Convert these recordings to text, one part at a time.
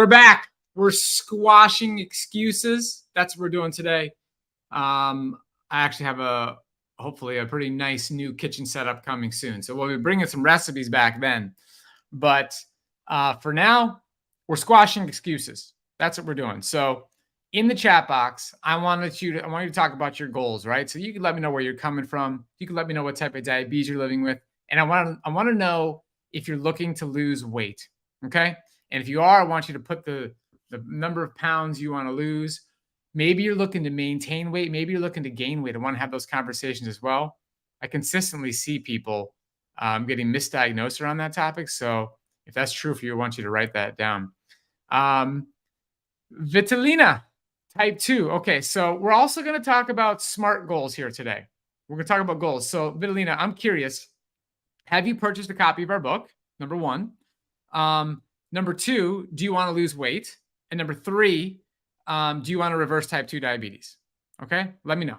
We're back. We're squashing excuses. That's what we're doing today. I actually have hopefully a pretty nice new kitchen setup coming soon. So we'll be bringing some recipes back then. But for now, we're squashing excuses. That's what we're doing. So in the chat box, I want you to talk about your goals, right? So you can let me know where you're coming from. You can let me know what type of diabetes you're living with. And I want to know if you're looking to lose weight. Okay. And if you are, I want you to put the number of pounds you want to lose. Maybe you're looking to maintain weight. Maybe you're looking to gain weight. I want to have those conversations as well. I consistently see people getting misdiagnosed around that topic. So if that's true for you, I want you to write that down. Vitalina, type 2. Okay, so we're also going to talk about SMART goals here today. We're going to talk about goals. So Vitalina, I'm curious, have you purchased a copy of our book? Number one. Number two, do you want to lose weight? And number three, do you want to reverse type 2 diabetes? Okay, let me know.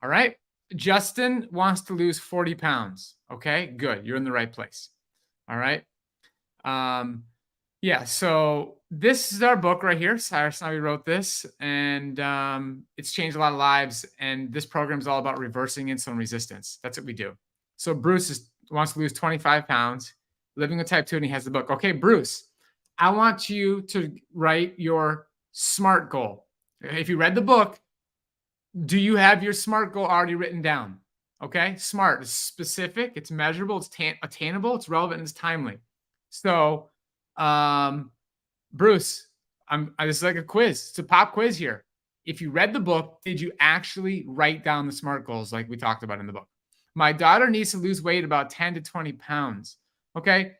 All right. Justin wants to lose 40 pounds. Okay, good. You're in the right place. All right. Yeah, so this is our book right here. Cyrus and I wrote this, and it's changed a lot of lives. And this program is all about reversing insulin resistance. That's what we do. So Bruce wants to lose 25 pounds, living with type 2, and he has the book. Okay, Bruce, I want you to write your SMART goal. If you read the book, do you have your SMART goal already written down? Okay, SMART is specific, it's measurable, it's attainable, it's relevant, and it's timely. So, Bruce, this is like a quiz. It's a pop quiz here. If you read the book, did you actually write down the SMART goals like we talked about in the book? My daughter needs to lose weight about 10 to 20 pounds. Okay.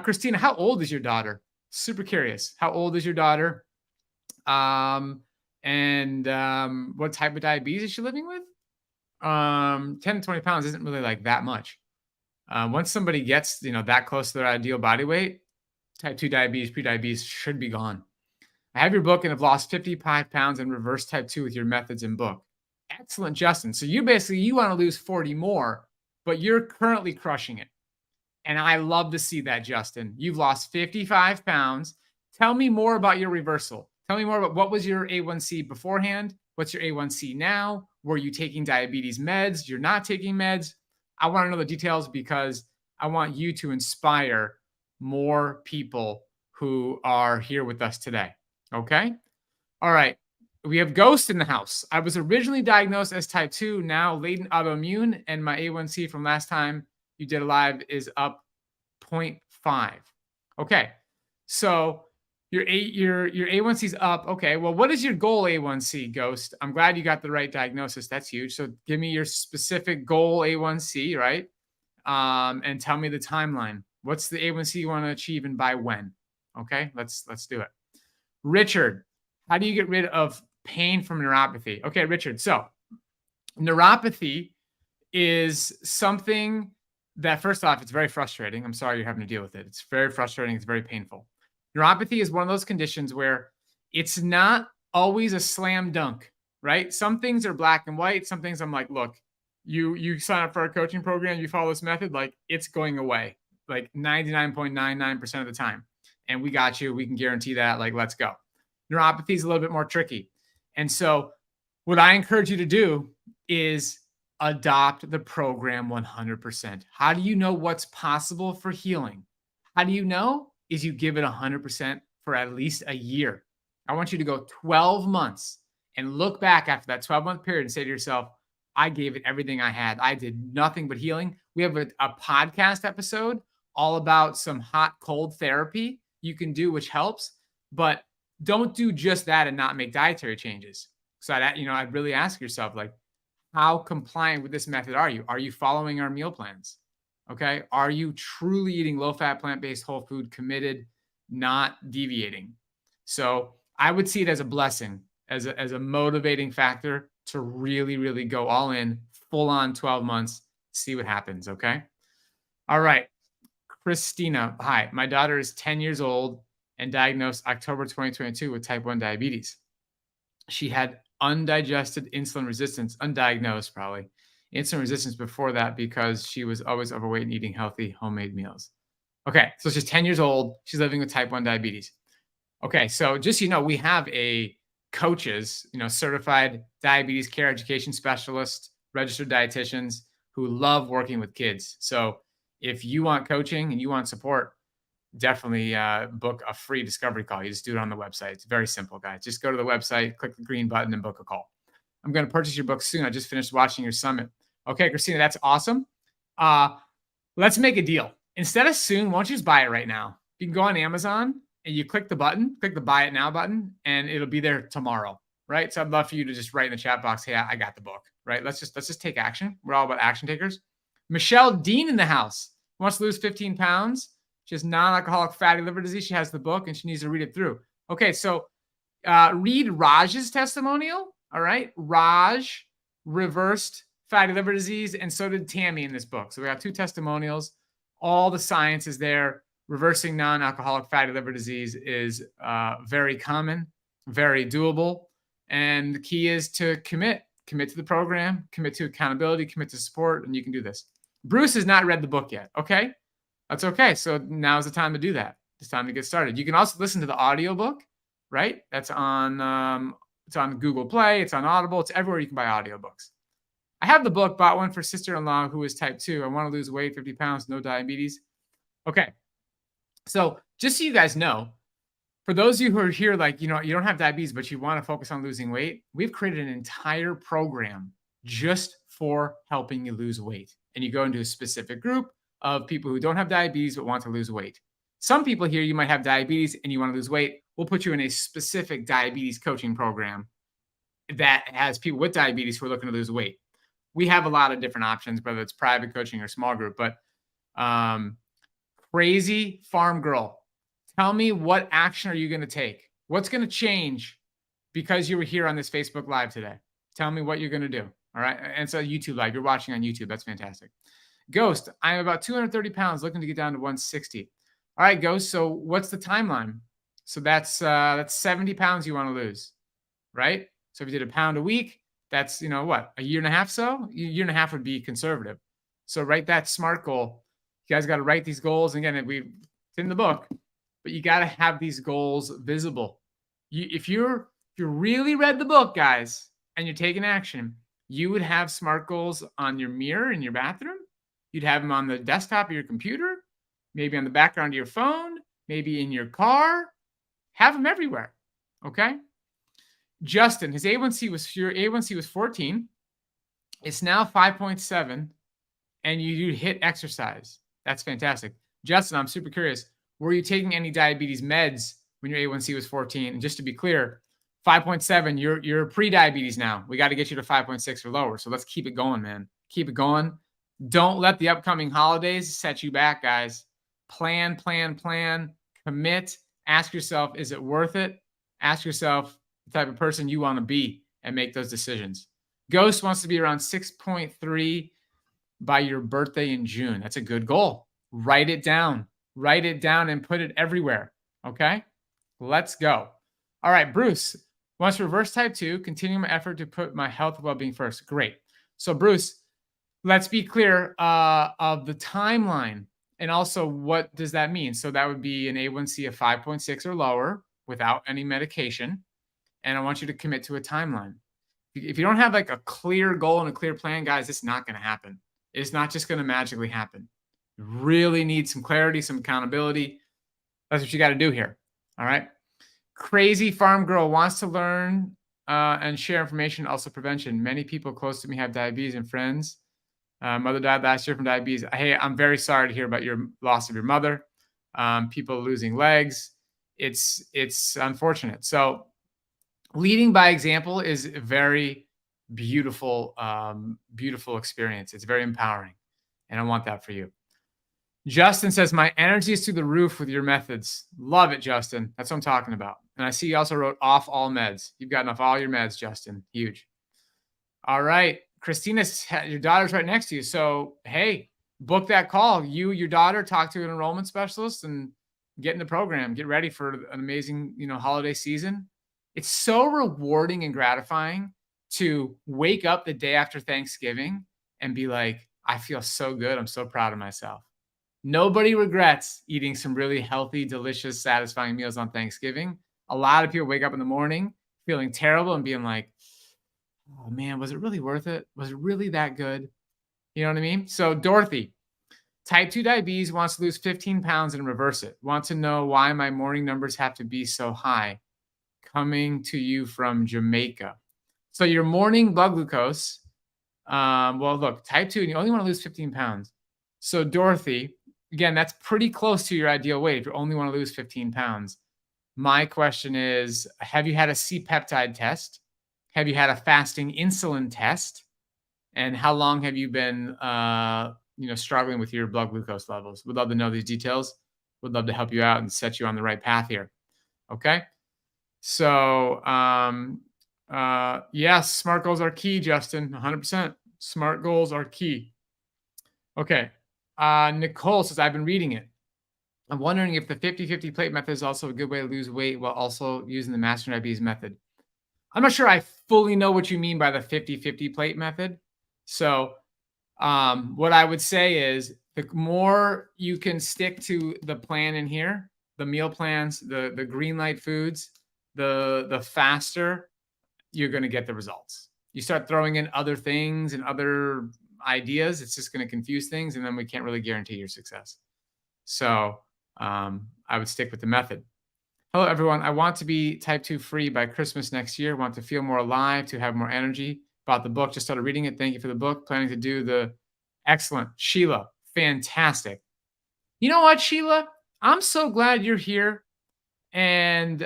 Christina, how old is your daughter? Super curious. How old is your daughter? And what type of diabetes is she living with? 10 to 20 pounds isn't really like that much. Once somebody gets, that close to their ideal body weight, type 2 diabetes, prediabetes should be gone. I have your book and have lost 55 pounds and reversed type 2 with your methods and book. Excellent, Justin. So you want to lose 40 more, but you're currently crushing it. And I love to see that, Justin. You've lost 55 pounds. Tell me more about your reversal. Tell me more about what was your A1C beforehand? What's your A1C now? Were you taking diabetes meds? You're not taking meds? I want to know the details because I want you to inspire more people who are here with us today. Okay? All right. We have Ghost in the house. I was originally diagnosed as type 2, now latent autoimmune, and my A1C from last time you did a live is up 0.5. Okay. So your A1C is up. Okay. Well, what is your goal A1C, Ghost? I'm glad you got the right diagnosis. That's huge. So give me your specific goal A1C, right? And tell me the timeline. What's the A1C you want to achieve and by when? Okay. Let's do it. Richard, how do you get rid of pain from neuropathy? Okay, Richard. So neuropathy is something that, first off, it's very frustrating. I'm sorry you're having to deal with it. It's very frustrating. It's very painful. Neuropathy is one of those conditions where it's not always a slam dunk, right? Some things are black and white. Some things I'm like, look, you sign up for a coaching program, you follow this method, like it's going away, like 99.99% of the time. And we got you. We can guarantee that. Like, let's go. Neuropathy is a little bit more tricky. And so what I encourage you to do is adopt the program 100%. How do you know what's possible for healing? How do you know? Is you give it 100% for at least a year. I want you to go 12 months and look back after that 12-month period and say to yourself, I gave it everything I had. I did nothing but healing. We have a podcast episode all about some hot cold therapy you can do, which helps, but don't do just that and not make dietary changes. So I'd really ask yourself, like, how compliant with this method are you? Are you following our meal plans? Okay. Are you truly eating low-fat, plant-based, whole food, committed, not deviating? So I would see it as a blessing, as a motivating factor to really, really go all in, full on 12 months, see what happens. Okay. All right. Christina, hi. My daughter is 10 years old and diagnosed October 2022 with type 1 diabetes. She had undigested insulin resistance, undiagnosed probably, insulin resistance before that because she was always overweight and eating healthy homemade meals. Okay, so she's 10 years old. She's living with type 1 diabetes. Okay, so just so you know, we have a coaches, certified diabetes care education specialist, registered dietitians who love working with kids. So if you want coaching and you want support, definitely book a free discovery call. You just do it on the website. It's very simple, guys. Just go to the website, click the green button, and book a call. I'm going to purchase your book soon. I just finished watching your summit. Okay, Christina, that's awesome. Uh, let's make a deal. Instead of soon, why don't you just buy it right now? You can go on Amazon and you click the button, click the buy it now button, and it'll be there tomorrow, right? So I'd love for you to just write in the chat box, hey, I got the book, right? Let's just take action. We're all about action takers. Michelle Dean in the house wants to lose 15 pounds. She has non-alcoholic fatty liver disease. She has the book and she needs to read it through. Okay, so read Raj's testimonial. All right, Raj reversed fatty liver disease, and so did Tammy in this book. So we got 2 testimonials. All the science is there. Reversing non-alcoholic fatty liver disease is very common, very doable, and the key is to commit to the program, commit to accountability, commit to support, and you can do this. Bruce has not read the book yet. Okay, that's okay. So now's the time to do that. It's time to get started. You can also listen to the audiobook, right? That's on it's on Google Play, it's on Audible, it's everywhere you can buy audiobooks. I have the book, bought one for sister-in-law who is type 2. I want to lose weight, 50 pounds, no diabetes. Okay. So just so you guys know, for those of you who are here, like, you don't have diabetes, but you want to focus on losing weight, we've created an entire program just for helping you lose weight. And you go into a specific group of people who don't have diabetes but want to lose weight. Some people here, you might have diabetes and you want to lose weight. We'll put you in a specific diabetes coaching program that has people with diabetes who are looking to lose weight. We have a lot of different options, whether it's private coaching or small group, but Crazy Farm Girl, tell me, what action are you going to take? What's going to change because you were here on this Facebook Live today? Tell me what you're going to do. All right. And it's a YouTube Live. You're watching on YouTube. That's fantastic. Ghost, I'm about 230 pounds, looking to get down to 160. All right, Ghost. So what's the timeline? So that's 70 pounds you want to lose, right? So if you did a pound a week, that's, what, a year and a half? So a year and a half would be conservative. So write that SMART goal. You guys got to write these goals. Again, it's in the book, but you got to have these goals visible. If you really read the book, guys, and you're taking action, you would have SMART goals on your mirror in your bathroom. You'd have them on the desktop of your computer, maybe on the background of your phone, maybe in your car. Have them everywhere. Okay. Justin, his A1C was 14. It's now 5.7, and you hit exercise. That's fantastic. Justin, I'm super curious. Were you taking any diabetes meds when your A1C was 14? And just to be clear, 5.7, you're pre-diabetes now. We got to get you to 5.6 or lower. So let's keep it going, man. Keep it going. Don't let the upcoming holidays set you back, guys. Plan, commit. Ask yourself, is it worth it? Ask yourself the type of person you want to be and make those decisions. Ghost wants to be around 6.3 by your birthday in June. That's a good goal. Write it down and put it everywhere. Okay, let's go. All right, Bruce wants to reverse type 2, continue my effort to put my health and well-being first. Great. So Bruce, let's be clear of the timeline, and also what does that mean? So that would be an A1C of 5.6 or lower without any medication. And I want you to commit to a timeline. If you don't have like a clear goal and a clear plan, guys, it's not going to happen. It's not just going to magically happen. You really need some clarity, some accountability. That's what you got to do here. All right. Crazy Farm Girl wants to learn and share information, also prevention. Many people close to me have diabetes and friends. Mother died last year from diabetes. Hey, I'm very sorry to hear about your loss of your mother. People losing legs. It's unfortunate. So leading by example is a very beautiful experience. It's very empowering, and I want that for you. Justin says, my energy is through the roof with your methods. Love it, Justin. That's what I'm talking about. And I see you also wrote off all meds. You've gotten off all your meds, Justin. Huge. All right. Christina, your daughter's right next to you. So, hey, book that call. You, your daughter, talk to an enrollment specialist and get in the program. Get ready for an amazing, holiday season. It's so rewarding and gratifying to wake up the day after Thanksgiving and be like, I feel so good. I'm so proud of myself. Nobody regrets eating some really healthy, delicious, satisfying meals on Thanksgiving A lot of people wake up in the morning feeling terrible and being like, oh man, was it really worth it? Was it really that good? You know what I mean? So, Dorothy, type 2 diabetes, wants to lose 15 pounds and reverse it. Want to know why my morning numbers have to be so high. Coming to you from Jamaica. So, your morning blood glucose, well, look, type 2, and you only want to lose 15 pounds. So, Dorothy, again, that's pretty close to your ideal weight if you only want to lose 15 pounds. My question is, have you had a C-peptide test? Have you had a fasting insulin test? And how long have you been, struggling with your blood glucose levels? Would love to know these details. Would love to help you out and set you on the right path here. Okay. So, yes, smart goals are key, Justin. 100%. Smart goals are key. Okay. Nicole says, I've been reading it. I'm wondering if the 50-50 plate method is also a good way to lose weight while also using the master diabetes method. I'm not sure I fully know what you mean by the 50-50 plate method. So, what I would say is the more you can stick to the plan in here, the meal plans, the green light foods, the faster you're going to get the results. You start throwing in other things and other ideas, it's just going to confuse things, and then we can't really guarantee your success. So, I would stick with the method. Hello, everyone. I want to be type 2 free by Christmas next year. Want to feel more alive, to have more energy. Bought the book, just started reading it. Thank you for the book. Planning to do the excellent. Sheila, fantastic. You know what, Sheila? I'm so glad you're here. And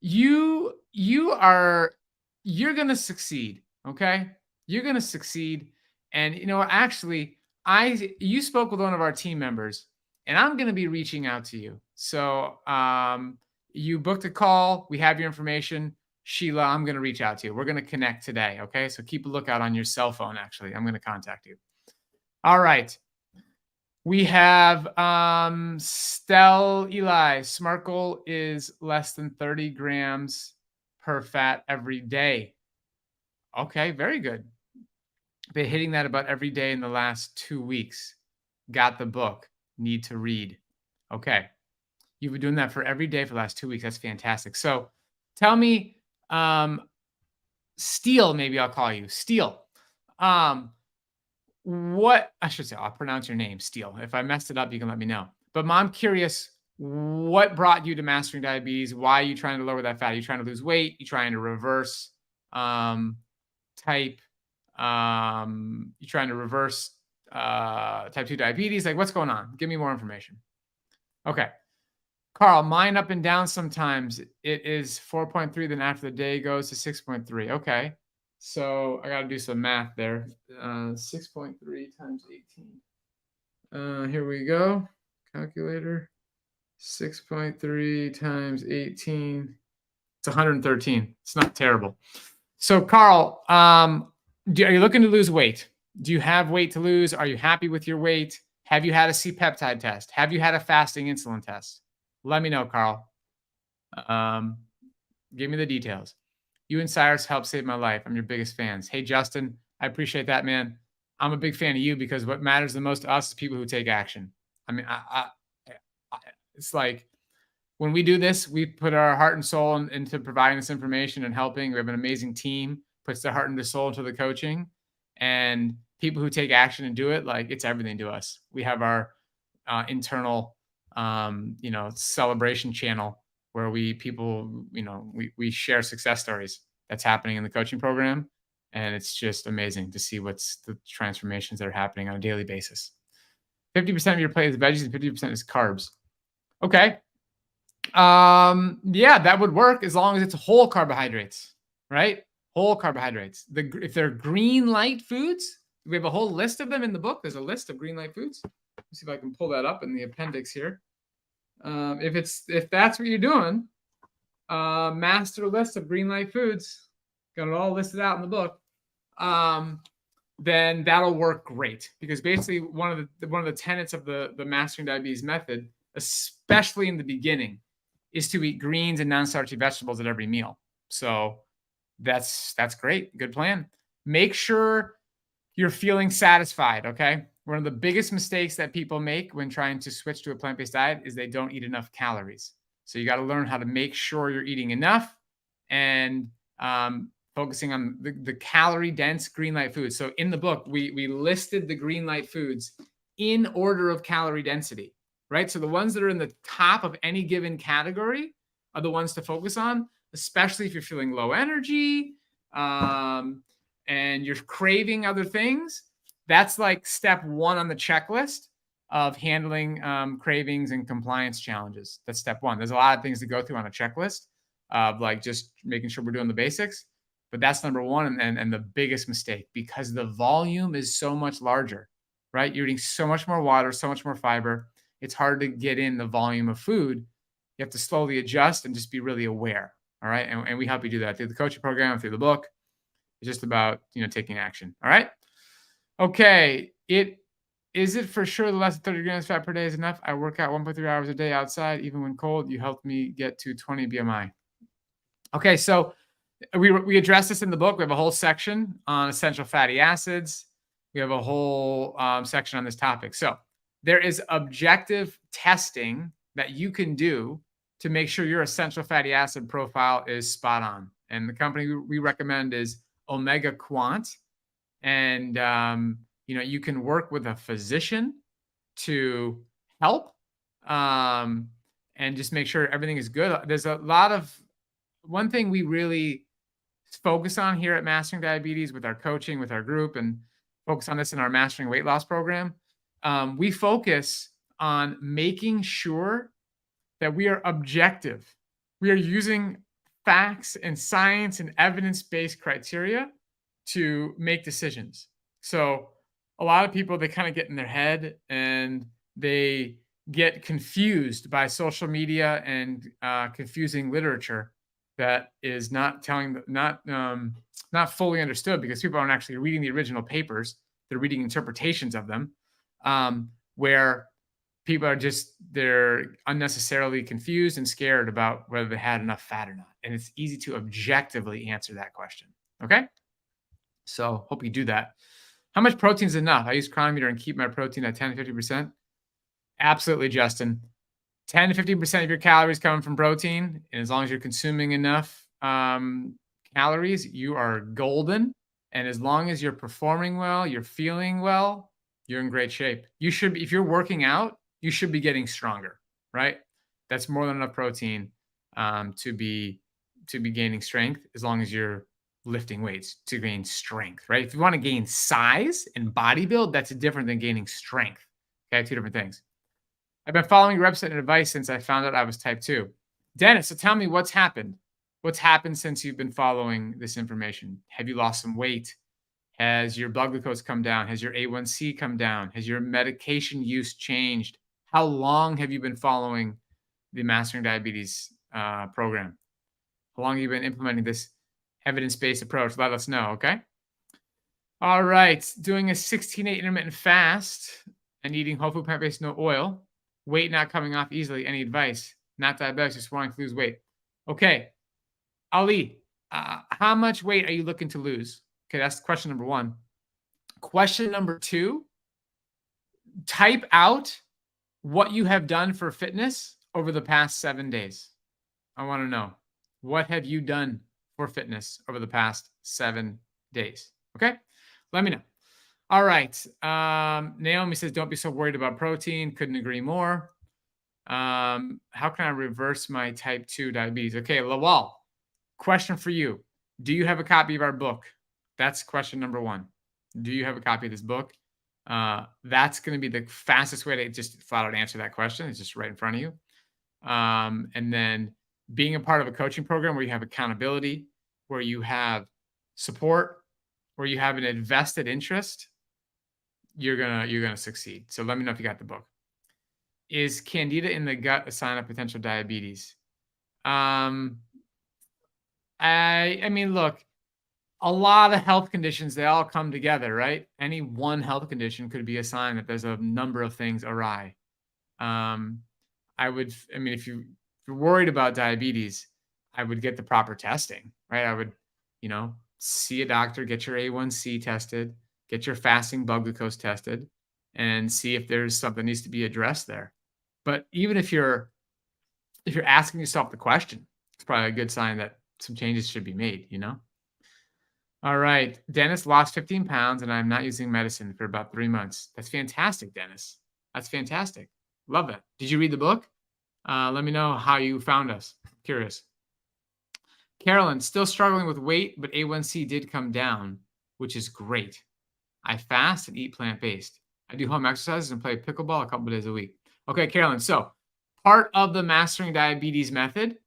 you're gonna succeed. Okay. You're gonna succeed. And you know what, actually, you spoke with one of our team members, and I'm gonna be reaching out to you. So you booked a call, we have your information. Sheila, I'm gonna reach out to you. We're gonna connect today. Okay. So keep a lookout on your cell phone, actually. I'm gonna contact you. All right. We have Stell Eli. Smart goal is less than 30 grams per fat every day. Okay, very good. Been hitting that about every day in the last 2 weeks. Got the book. Need to read. Okay. You've been doing that for every day for the last 2 weeks. That's fantastic. So tell me, Steele, maybe I'll call you. Steele. What I should say, I'll pronounce your name, Steele. If I messed it up, you can let me know. But I'm curious, what brought you to mastering diabetes? Why are you trying to lower that fat? Are you trying to lose weight? You trying to reverse type? You trying to reverse type 2 diabetes? Like, what's going on? Give me more information. Okay. Carl, mine up and down sometimes. It is 4.3, then after the day goes to 6.3. Okay. So I got to do some math there. 6.3 times 18. Here we go. Calculator. 6.3 times 18. It's 113. It's not terrible. So Carl, are you looking to lose weight? Do you have weight to lose? Are you happy with your weight? Have you had a C-peptide test? Have you had a fasting insulin test? Let me know, Carl. Give me the details. You and Cyrus helped save my life. I'm your biggest fans. Hey, Justin, I appreciate that, man. I'm a big fan of you because what matters the most to us is people who take action. I mean, it's like when we do this, we put our heart and soul into providing this information and helping. We have an amazing team, puts their heart and their soul into the coaching, and people who take action and do it, like it's everything to us. We have our internal, celebration channel where we share success stories that's happening in the coaching program. And it's just amazing to see what's the transformations that are happening on a daily basis. 50% of your plate is veggies and 50% is carbs. Okay. Yeah, that would work as long as it's whole carbohydrates, right? Whole carbohydrates. If they're green light foods, we have a whole list of them in the book. There's a list of green light foods. Let's see if I can pull that up in the appendix here. If that's what you're doing, master list of green light foods, got it all listed out in the book. Then that'll work great because basically one of the tenets of the mastering diabetes method, especially in the beginning, is to eat greens and non-starchy vegetables at every meal. So that's great. Good plan. Make sure you're feeling satisfied. Okay. One of the biggest mistakes that people make when trying to switch to a plant-based diet is they don't eat enough calories. So you got to learn how to make sure you're eating enough and focusing on the calorie dense green light foods. So in the book, we listed the green light foods in order of calorie density, right? So the ones that are in the top of any given category are the ones to focus on, especially if you're feeling low energy and you're craving other things. That's like step one on the checklist of handling cravings and compliance challenges. That's step one. There's a lot of things to go through on a checklist of like just making sure we're doing the basics. But that's number one and the biggest mistake because the volume is so much larger, right? You're eating so much more water, so much more fiber. It's hard to get in the volume of food. You have to slowly adjust and just be really aware. All right. And we help you do that through the coaching program, through the book. It's just about, taking action. All right. Okay. Is it for sure the less than 30 grams fat per day is enough? I work out 1.3 hours a day outside, even when cold. You helped me get to 20 BMI. Okay. So we address this in the book. We have a whole section on essential fatty acids. We have a whole section on this topic. So there is objective testing that you can do to make sure your essential fatty acid profile is spot on. And the company we recommend is Omega Quant. And, you can work with a physician to help and just make sure everything is good. There's one thing we really focus on here at Mastering Diabetes with our coaching, with our group, and focus on this in our Mastering Weight Loss program. We focus on making sure that we are objective. We are using facts and science and evidence-based criteria to make decisions. So a lot of people, they kind of get in their head and they get confused by social media and confusing literature that is not fully understood because people aren't actually reading the original papers. They're reading interpretations of them where people they're unnecessarily confused and scared about whether they had enough fat or not. And it's easy to objectively answer that question. Okay. So hope you do that. How much protein is enough? I use Chronometer and keep my protein at 10 to 50%. Absolutely, Justin. 10 to 15% of your calories coming from protein. And as long as you're consuming enough calories, you are golden. And as long as you're performing well, you're feeling well, you're in great shape. You should be, if you're working out, you should be getting stronger, right? That's more than enough protein to be gaining strength as long as you're lifting weights to gain strength, right? If you want to gain size and body build, that's different than gaining strength. Okay, two different things. I've been following your website and advice since I found out I was type 2. Dennis, so tell me what's happened. What's happened since you've been following this information? Have you lost some weight? Has your blood glucose come down? Has your A1C come down? Has your medication use changed? How long have you been following the Mastering Diabetes program? How long have you been implementing this evidence-based approach? Let us know, okay? All right. Doing a 16-8 intermittent fast and eating whole food plant-based, no oil. Weight not coming off easily. Any advice? Not diabetic, just wanting to lose weight. Okay. Ali, how much weight are you looking to lose? Okay, that's question number one. Question number two, type out what you have done for fitness over the past 7 days. I want to know, what have you done for fitness over the past 7 days? Okay, let me know. All right. Naomi says, don't be so worried about protein. Couldn't agree more. How can I reverse my type 2 diabetes? Okay, Lawal, question for you. Do you have a copy of our book? That's question number one. Do you have a copy of this book? That's going to be the fastest way to just flat out answer that question. It's just right in front of you. And then being a part of a coaching program where you have accountability, where you have support, where you have an invested interest, you're gonna succeed. So let me know if you got the book. Is candida in the gut a sign of potential diabetes? I mean, look, a lot of health conditions, they all come together, right? Any one health condition could be a sign that there's a number of things awry. If you're worried about diabetes, I would get the proper testing, right? I would, see a doctor, get your A1C tested, get your fasting blood glucose tested, and see if there's something that needs to be addressed there. But even if you're if you're asking yourself the question, it's probably a good sign that some changes should be made, you know? All right. Dennis lost 15 pounds and I'm not using medicine for about 3 months. That's fantastic, Dennis. That's fantastic. Love that. Did you read the book? Let me know how you found us. Curious. Carolyn, still struggling with weight, but A1C did come down, which is great. I fast and eat plant-based. I do home exercises and play pickleball a couple of days a week. Okay, Carolyn. So part of the Mastering Diabetes method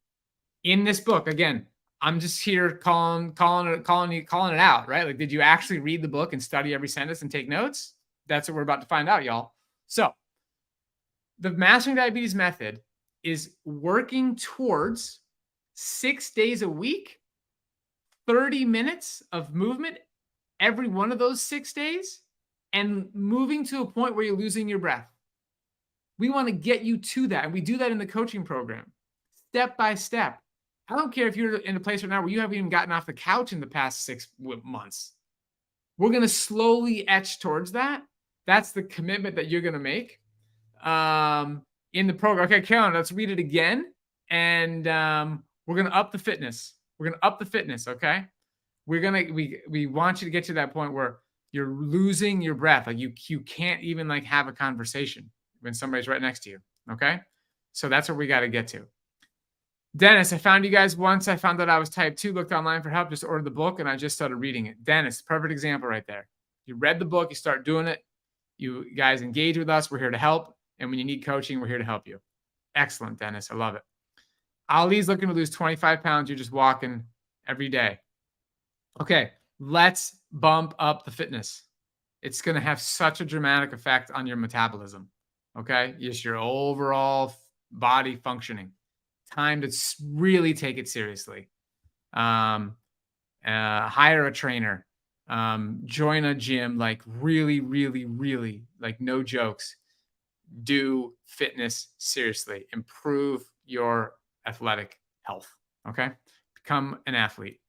in this book, again, I'm just here calling it out, right? Like, did you actually read the book and study every sentence and take notes? That's what we're about to find out, y'all. So the Mastering Diabetes method is working towards 6 days a week, 30 minutes of movement every one of those 6 days, and moving to a point where you're losing your breath. We want to get you to that. And we do that in the coaching program, step by step. I don't care if you're in a place right now where you haven't even gotten off the couch in the past 6 months. We're going to slowly etch towards that. That's the commitment that you're going to make in the program. Okay, Carolyn, let's read it again. And we're going to up the fitness. We're going to up the fitness, okay? We want you to get to that point where you're losing your breath. Like you can't even like have a conversation when somebody's right next to you, okay? So that's what we got to get to. Dennis, I found you guys once. I found out I was type 2, looked online for help, just ordered the book, and I just started reading it. Dennis, perfect example right there. You read the book, you start doing it. You guys engage with us. We're here to help. And when you need coaching, we're here to help you. Excellent, Dennis. I love it. Ali's looking to lose 25 pounds. You're just walking every day. Okay, let's bump up the fitness. It's going to have such a dramatic effect on your metabolism. Okay, just your overall body functioning. Time to really take it seriously. Hire a trainer. Join a gym. Like really, really, really, like no jokes. Do fitness seriously. Improve your athletic health. Okay, become an athlete.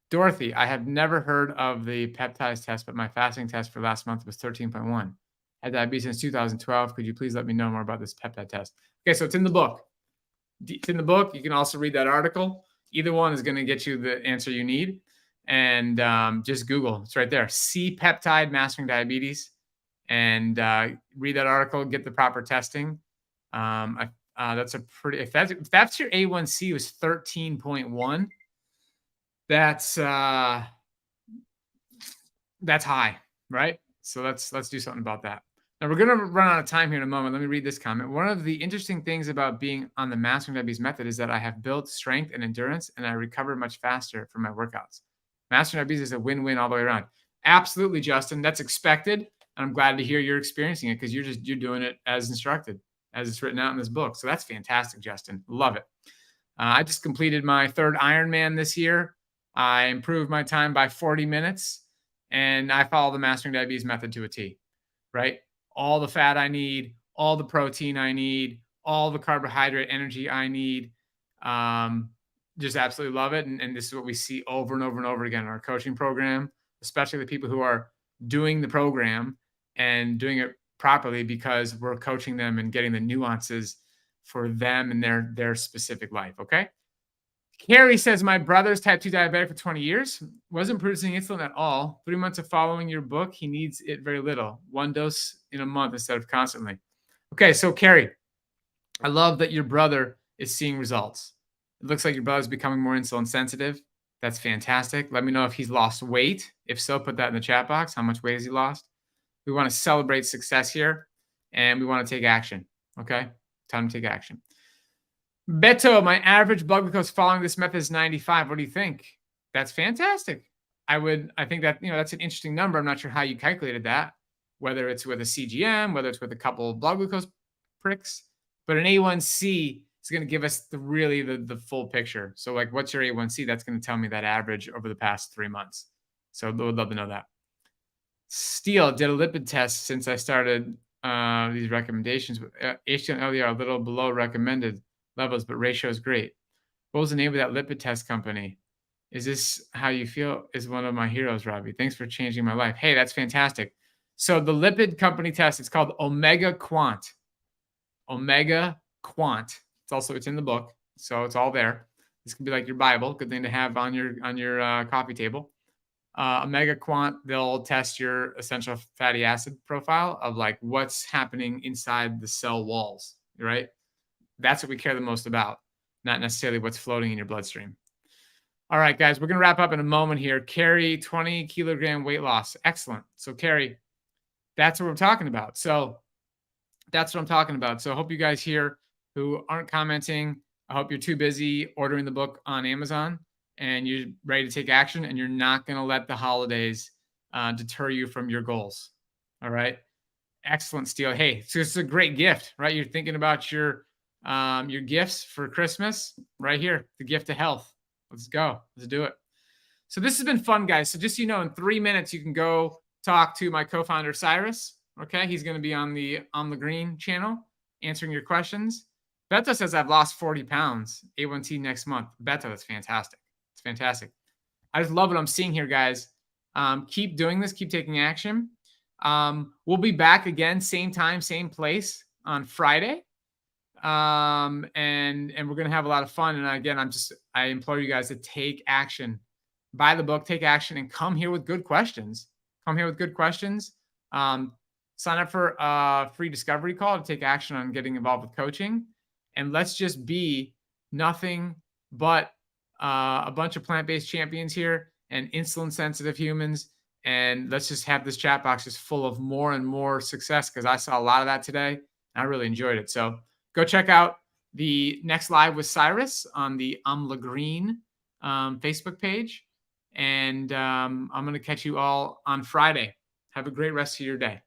Dorothy, I have never heard of the peptides test, but my fasting test for last month was 13.1. Had diabetes since 2012. Could you please let me know more about this peptide test? Okay, so it's in the book. It's in the book. You can also read that article. Either one is going to get you the answer you need. And just Google. It's right there. C-peptide mastering diabetes. And read that article. Get the proper testing. That's a pretty. If that's your A1C was 13.1. That's high, right? So let's do something about that. Now we're going to run out of time here in a moment. Let me read this comment. One of the interesting things about being on the Mastering Diabetes method is that I have built strength and endurance, and I recover much faster from my workouts. Mastering Diabetes is a win-win all the way around. Absolutely, Justin. That's expected, and I'm glad to hear you're experiencing it because you're doing it as instructed, as it's written out in this book. So that's fantastic, Justin. Love it. I just completed my 3rd Ironman this year. I improved my time by 40 minutes, and I follow the Mastering Diabetes method to a T, right? All the fat I need, all the protein I need, all the carbohydrate energy I need. Just absolutely love it. And this is what we see over and over and over again in our coaching program, especially the people who are doing the program and doing it properly because we're coaching them and getting the nuances for them and their specific life. Okay. Carrie says, my brother's type 2 diabetic for 20 years, wasn't producing insulin at all. 3 months of following your book, he needs it very little. 1 dose in a month instead of constantly. Okay, so Carrie, I love that your brother is seeing results. It looks like your brother's becoming more insulin sensitive. That's fantastic. Let me know if he's lost weight. If so, put that in the chat box. How much weight has he lost? We want to celebrate success here, and we want to take action. Okay, time to take action. Beto, my average blood glucose following this method is 95. What do you think? That's fantastic. I think that, that's an interesting number. I'm not sure how you calculated that, whether it's with a CGM, whether it's with a couple of blood glucose pricks, but an A1C is going to give us the full picture. So like, what's your A1C? That's going to tell me that average over the past 3 months. So I would love to know that. Steele did a lipid test since I started these recommendations. HDL and LDL are a little below recommended levels, but ratio is great. What was the name of that lipid test company? Is this how you feel? Is one of my heroes, Robby. Thanks for changing my life. Hey, that's fantastic. So the lipid company test, it's called Omega Quant. Omega Quant. It's in the book. So it's all there. This can be like your Bible. Good thing to have on your coffee table. Omega Quant, they'll test your essential fatty acid profile of like what's happening inside the cell walls, right? That's what we care the most about, not necessarily what's floating in your bloodstream. All right, guys, we're going to wrap up in a moment here. Carrie, 20-kilogram weight loss. Excellent. So, Carrie, that's what we're talking about. So, that's what I'm talking about. So, I hope you guys here who aren't commenting, I hope you're too busy ordering the book on Amazon and you're ready to take action and you're not going to let the holidays deter you from your goals. All right. Excellent, Steele. Hey, so it's a great gift, right? You're thinking about your gifts for Christmas right here, the gift of health. Let's go. Let's do it. So this has been fun, guys. So just so you know, in 3 minutes, you can go talk to my co-founder, Cyrus. Okay. He's going to be on the Green channel answering your questions. Beto says I've lost 40 pounds, A1T next month. Beto, that's fantastic. It's fantastic. I just love what I'm seeing here, guys. Keep doing this. Keep taking action. We'll be back again, same time, same place on Friday. And we're going to have a lot of fun. And again, I implore you guys to take action, buy the book, take action, and come here with good questions. Come here with good questions. Sign up for a free discovery call to take action on getting involved with coaching. And let's just be nothing but a bunch of plant-based champions here and insulin sensitive humans. And let's just have this chat box just full of more and more success, because I saw a lot of that today and I really enjoyed it. So go check out the next live with Cyrus on the Green Facebook page. And I'm going to catch you all on Friday. Have a great rest of your day.